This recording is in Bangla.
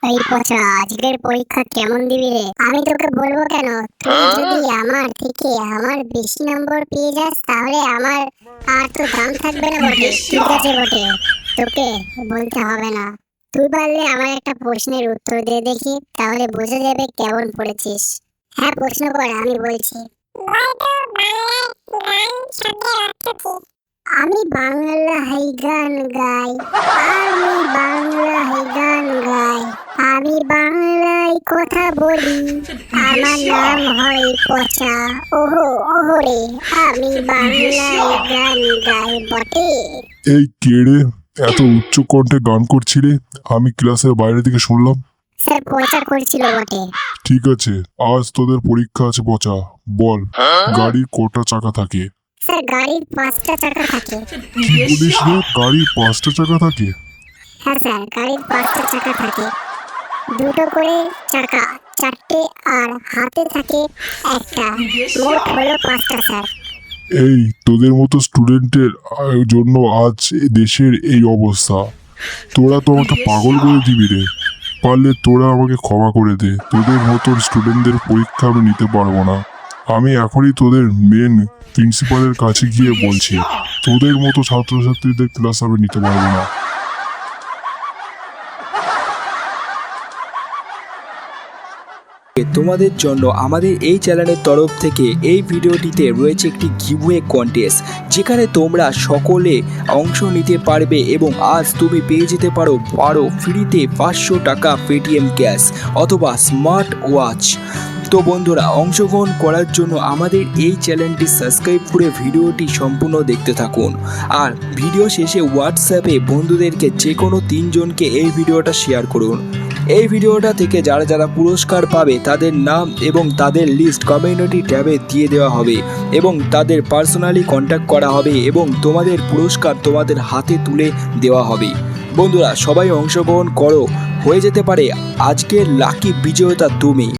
এই পচা, আজকের পরীক্ষা কেমন দিবি রে? আমি তোকে বলবো কেন? তুই যদি আমার থেকে বেশি নম্বর পেয়ে যাস তাহলে আমার আর তো দাম থাকবে না বটে। ঠিক আছে বটে, তোকে বলতে হবে না। তুই পারলে আমার একটা প্রশ্নের উত্তর দিয়ে দেখি, তাহলে বোঝা যাবে কেমন পড়েছিস। হ্যাঁ, প্রশ্ন কর, আমি বলছি। আমি বাংলায় গান গাই, আমি বাংলায় গান গাই, আমি বাংলায় কথা বলি, আমার নাম হয় পচা। ওহো ওহো রে, আমি বাংলায় গান গাই বটে। এই কে রে, এত উচ্চ কণ্ঠে গান করছিলে? আমি ক্লাসের বাইরে থেকে শুনলাম। স্যার, পচা করছিল বটে। ঠিক আছে, আজ তোদের পরীক্ষা আছে পচা। বল, গাড়ির কটা চাকা থাকে? স্যার, গাড়ির 5টা চাকা থাকে। কি বলিস রে, গাড়ির 5টা চাকা থাকে? হ্যাঁ স্যার, গাড়ির 5টা চাকা থাকে। দুটো করে চাকা, 4টে, আর হাতে থাকে একটা। মোট হলো 5টা স্যার। এই তোদের মতো স্টুডেন্টের জন্য আজ দেশের এই অবস্থা। তোরা তো আমাকে পাগল করে দিবি রে। পারলে তোরা আমাকে ক্ষমা করে দে। তোদের মতো স্টুডেন্টদের পরীক্ষা আমি নিতে পারবো না। আমি এখনই তোদের মেন প্রিন্সিপালের কাছে গিয়ে বলছি, তোদের মতো ছাত্রছাত্রীদের ক্লাস আমি নিতে পারবো না। তোমাদের জন্য আমাদের এই চ্যানেলের তরফ থেকে এই ভিডিওটিতে রয়েছে একটি গিভওয়ে কন্টেস্ট, যেখানে তোমরা সকলে অংশ নিতে পারবে এবং আজ তুমি পেয়ে যেতে পারো ফ্রিতে 500 টাকা পেটিএম ক্যাশ অথবা স্মার্ট ওয়াচ। তো বন্ধুরা, অংশগ্রহণ করার জন্য আমাদের এই চ্যানেলটি সাবস্ক্রাইব করে ভিডিওটি সম্পূর্ণ দেখতে থাকুন। আর ভিডিও শেষে হোয়াটসঅ্যাপে বন্ধুদেরকে যে কোনো 3 জনকে এই ভিডিওটা শেয়ার করুন। এই ভিডিওটা থেকে যারা যারা পুরস্কার পাবে তাদের নাম এবং তাদের লিস্ট কমিউনিটি ট্যাবে দিয়ে দেওয়া হবে এবং তাদের পার্সোনালি কন্ট্যাক্ট করা হবে এবং তোমাদের পুরস্কার তোমাদের হাতে তুলে দেওয়া হবে। বন্ধুরা, সবাই অংশগ্রহণ করো, হয়ে যেতে পারে আজকের লাকি বিজয়তা তুমি।